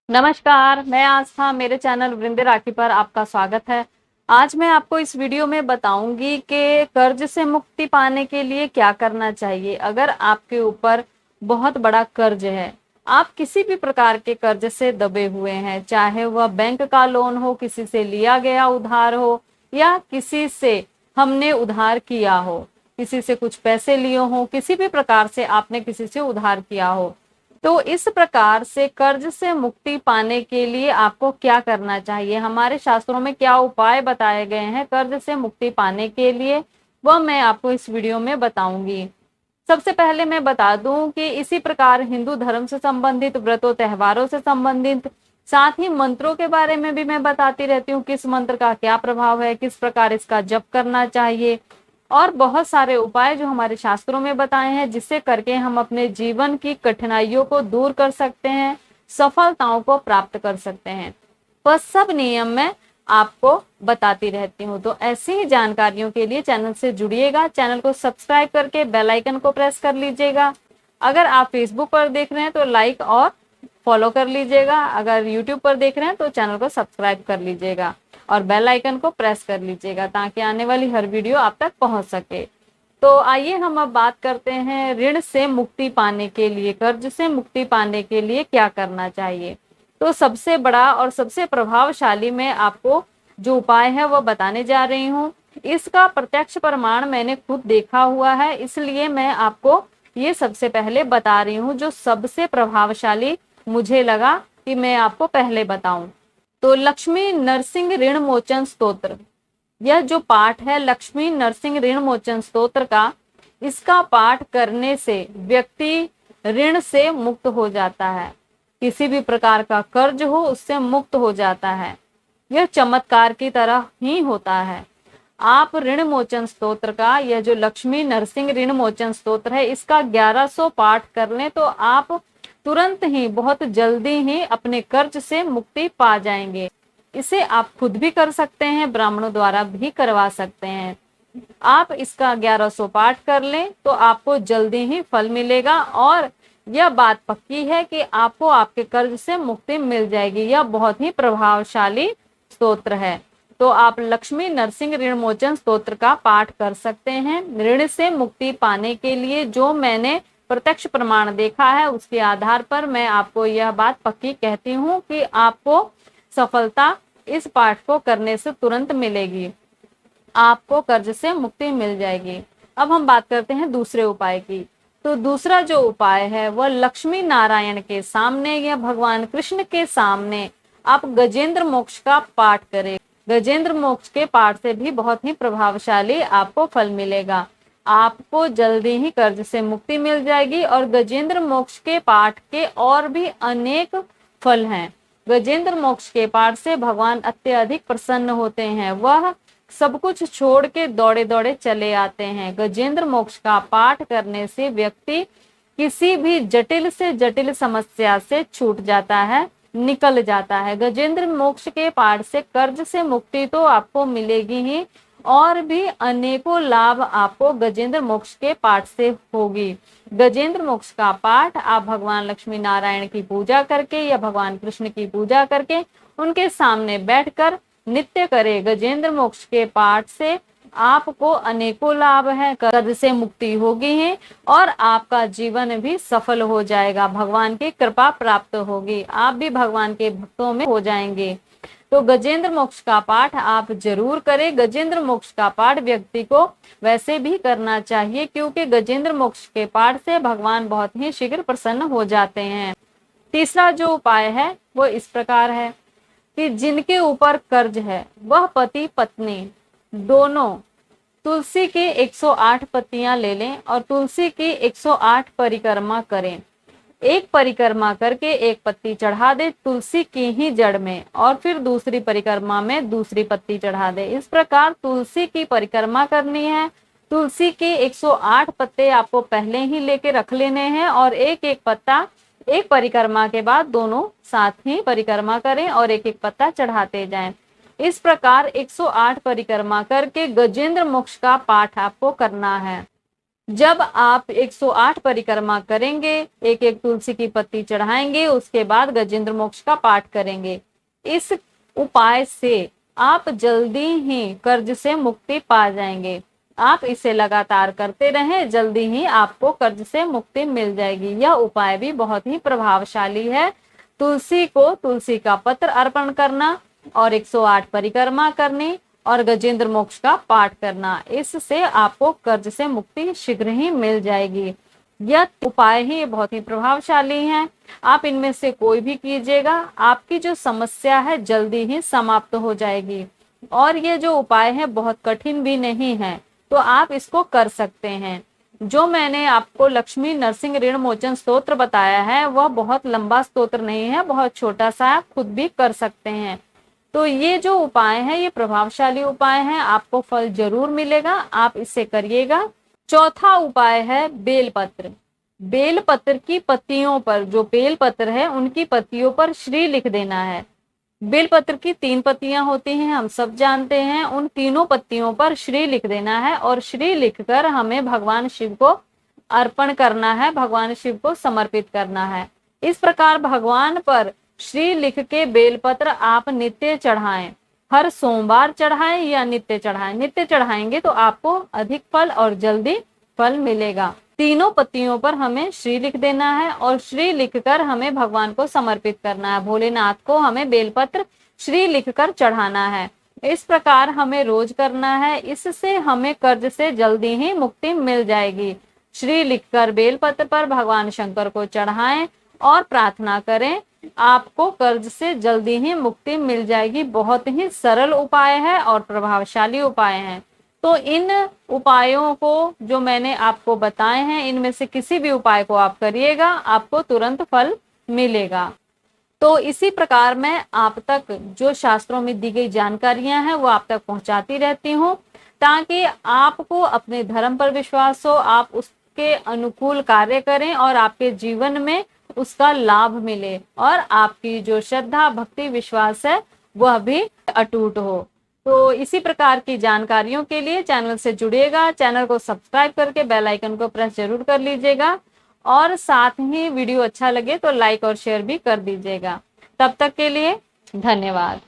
नमस्कार, मैं आस्था। मेरे चैनल वृंदे राखी पर आपका स्वागत है। आज मैं आपको इस वीडियो में बताऊंगी कि कर्ज से मुक्ति पाने के लिए क्या करना चाहिए। अगर आपके ऊपर बहुत बड़ा कर्ज है, आप किसी भी प्रकार के कर्ज से दबे हुए हैं, चाहे वह बैंक का लोन हो, किसी से लिया गया उधार हो, या किसी से हमने उधार किया हो, किसी से कुछ पैसे लिए हो, किसी भी प्रकार से आपने किसी से उधार किया हो, तो इस प्रकार से कर्ज से मुक्ति पाने के लिए आपको क्या करना चाहिए, हमारे शास्त्रों में क्या उपाय बताए गए हैं कर्ज से मुक्ति पाने के लिए, वह मैं आपको इस वीडियो में बताऊंगी। सबसे पहले मैं बता दूं कि इसी प्रकार हिंदू धर्म से संबंधित, व्रतों त्योहारों से संबंधित, साथ ही मंत्रों के बारे में भी मैं बताती रहती हूँ, किस मंत्र का क्या प्रभाव है, किस प्रकार इसका जप करना चाहिए, और बहुत सारे उपाय जो हमारे शास्त्रों में बताए हैं, जिससे करके हम अपने जीवन की कठिनाइयों को दूर कर सकते हैं, सफलताओं को प्राप्त कर सकते हैं। वह सब नियम मैं आपको बताती रहती हूँ। तो ऐसी ही जानकारियों के लिए चैनल से जुड़िएगा, चैनल को सब्सक्राइब करके बेल आइकन को प्रेस कर लीजिएगा। अगर आप फेसबुक पर देख रहे हैं तो लाइक और फॉलो कर लीजिएगा, अगर यूट्यूब पर देख रहे हैं तो चैनल को सब्सक्राइब कर लीजिएगा और बेल आइकन को प्रेस कर लीजिएगा, ताकि आने वाली हर वीडियो आप तक पहुंच सके। तो आइए हम अब बात करते हैं ऋण से मुक्ति पाने के लिए, कर्ज से मुक्ति पाने के लिए क्या करना चाहिए। तो सबसे बड़ा और सबसे प्रभावशाली मैं आपको जो उपाय है वह बताने जा रही हूँ। इसका प्रत्यक्ष प्रमाण मैंने खुद देखा हुआ है, इसलिए मैं आपको ये सबसे पहले बता रही हूँ, जो सबसे प्रभावशाली मुझे लगा कि मैं आपको पहले बताऊं। तो लक्ष्मी नरसिंह ऋण मोचन स्तोत्र, यह जो पाठ है लक्ष्मी नरसिंह ऋण मोचन स्तोत्र का, इसका पाठ करने से व्यक्ति ऋण से मुक्त हो जाता है, किसी भी प्रकार का कर्ज हो उससे मुक्त हो जाता है। यह चमत्कार की तरह ही होता है। आप ऋण मोचन स्तोत्र का, यह जो लक्ष्मी नरसिंह ऋण मोचन स्तोत्र है, इसका 1100 पाठ कर लें तो आप तुरंत ही, बहुत जल्दी ही अपने कर्ज से मुक्ति पा जाएंगे। इसे आप खुद भी कर सकते हैं, ब्राह्मणों द्वारा भी करवा सकते हैं। आप इसका 1100 पाठ कर लें तो आपको जल्दी ही फल मिलेगा, और यह बात पक्की है कि आपको आपके कर्ज से मुक्ति मिल जाएगी। यह बहुत ही प्रभावशाली स्तोत्र है। तो आप लक्ष्मी नरसिंह ऋण मोचन स्तोत्र का पाठ कर सकते हैं। ऋण से मुक्ति पाने के लिए जो मैंने प्रत्यक्ष प्रमाण देखा है, उसके आधार पर मैं आपको यह बात पक्की कहती हूँ कि आपको सफलता इस पाठ को करने से तुरंत मिलेगी, आपको कर्ज से मुक्ति मिल जाएगी। अब हम बात करते हैं दूसरे उपाय की। तो दूसरा जो उपाय है वह लक्ष्मी नारायण के सामने या भगवान कृष्ण के सामने आप गजेंद्र मोक्ष का पाठ करें। गजेंद्र मोक्ष के पाठ से भी बहुत ही प्रभावशाली आपको फल मिलेगा, आपको जल्दी ही कर्ज से मुक्ति मिल जाएगी। और गजेंद्र मोक्ष के पाठ के और भी अनेक फल हैं। गजेंद्र मोक्ष के पाठ से भगवान अत्यधिक प्रसन्न होते हैं, वह सब कुछ छोड़ के दौड़े दौड़े चले आते हैं। गजेंद्र मोक्ष का पाठ करने से व्यक्ति किसी भी जटिल से जटिल समस्या से छूट जाता है, निकल जाता है। गजेंद्र मोक्ष के पाठ से कर्ज से मुक्ति तो आपको मिलेगी ही, और भी अनेकों लाभ आपको गजेंद्र मोक्ष के पाठ से होगी। गजेंद्र मोक्ष का पाठ आप भगवान लक्ष्मी नारायण की पूजा करके या भगवान कृष्ण की पूजा करके उनके सामने बैठकर नित्य करें। गजेंद्र मोक्ष के पाठ से आपको अनेकों लाभ हैं, कर्ज से मुक्ति होगी ही, और आपका जीवन भी सफल हो जाएगा, भगवान की कृपा प्राप्त होगी, आप भी भगवान के भक्तों में हो जाएंगे। तो गजेंद्र मोक्ष का पाठ आप जरूर करें। गजेंद्र मोक्ष का पाठ व्यक्ति को वैसे भी करना चाहिए, क्योंकि गजेंद्र मोक्ष के पाठ से भगवान बहुत ही शीघ्र प्रसन्न हो जाते हैं। तीसरा जो उपाय है वो इस प्रकार है कि जिनके ऊपर कर्ज है वह पति पत्नी दोनों तुलसी की 108 पत्तियां ले लें और तुलसी की 108 परिक्रमा करें। एक परिक्रमा करके एक पत्ती चढ़ा दे तुलसी की ही जड़ में, और फिर दूसरी परिक्रमा में दूसरी पत्ती चढ़ा दे। इस प्रकार तुलसी की परिक्रमा करनी है। तुलसी के 108 पत्ते आपको पहले ही लेके रख लेने हैं, और एक एक पत्ता एक परिक्रमा के बाद दोनों साथ ही परिक्रमा करें और एक एक पत्ता चढ़ाते जाएं। इस प्रकार 108 परिक्रमा करके गजेंद्र मोक्ष का पाठ आपको करना है। जब आप 108 परिक्रमा करेंगे, एक एक तुलसी की पत्ती चढ़ाएंगे, उसके बाद गजेंद्र मोक्ष का पाठ करेंगे। इस उपाय से आप जल्दी ही कर्ज से मुक्ति पा जाएंगे। आप इसे लगातार करते रहें, जल्दी ही आपको कर्ज से मुक्ति मिल जाएगी। यह उपाय भी बहुत ही प्रभावशाली है। तुलसी को तुलसी का पत्र अर्पण करना और 108 परिक्रमा करनी और गजेंद्र मोक्ष का पाठ करना, इससे आपको कर्ज से मुक्ति शीघ्र ही मिल जाएगी। यह उपाय ही बहुत ही प्रभावशाली हैं। आप इनमें से कोई भी कीजिएगा, आपकी जो समस्या है जल्दी ही समाप्त हो जाएगी। और ये जो उपाय है बहुत कठिन भी नहीं है, तो आप इसको कर सकते हैं। जो मैंने आपको लक्ष्मी नरसिंह ऋण मोचन स्तोत्र बताया है वह बहुत लंबा स्तोत्र नहीं है, बहुत छोटा सा, आप खुद भी कर सकते हैं। तो ये जो उपाय है ये प्रभावशाली उपाय है, आपको फल जरूर मिलेगा, आप इसे करिएगा। चौथा उपाय है बेलपत्र। बेलपत्र की पत्तियों पर, जो बेलपत्र है उनकी पत्तियों पर श्री लिख देना है। बेलपत्र की 3 पत्तियां होती हैं, हम सब जानते हैं। उन तीनों पत्तियों पर श्री लिख देना है और श्री लिखकर हमें भगवान शिव को अर्पण करना है, भगवान शिव को समर्पित करना है। इस प्रकार भगवान पर श्री लिख के बेलपत्र आप नित्य चढ़ाएं, हर सोमवार चढ़ाएं या नित्य चढ़ाएं। नित्य चढ़ाएंगे तो आपको अधिक फल और जल्दी फल मिलेगा। तीनों पत्तियों पर हमें श्री लिख देना है और श्री लिखकर हमें भगवान को समर्पित करना है। भोलेनाथ को हमें बेलपत्र श्री लिखकर चढ़ाना है। इस प्रकार हमें रोज करना है, इससे हमें कर्ज से जल्दी ही मुक्ति मिल जाएगी। श्री लिखकर बेलपत्र पर भगवान शंकर को चढ़ाएं और प्रार्थना करें, आपको कर्ज से जल्दी ही मुक्ति मिल जाएगी। बहुत ही सरल उपाय है और प्रभावशाली उपाय है। तो इन उपायों को जो मैंने आपको बताए हैं, इनमें से किसी भी उपाय को आप करिएगा, आपको तुरंत फल मिलेगा। तो इसी प्रकार मैं आप तक जो शास्त्रों में दी गई जानकारियां हैं वो आप तक पहुंचाती रहती हूँ, ताकि आपको अपने धर्म पर विश्वास हो, आप उसके अनुकूल कार्य करें और आपके जीवन में उसका लाभ मिले और आपकी जो श्रद्धा भक्ति विश्वास है वह भी अटूट हो। तो इसी प्रकार की जानकारियों के लिए चैनल से जुड़िएगा, चैनल को सब्सक्राइब करके बेल आइकन को प्रेस जरूर कर लीजिएगा और साथ ही वीडियो अच्छा लगे तो लाइक और शेयर भी कर दीजिएगा। तब तक के लिए धन्यवाद।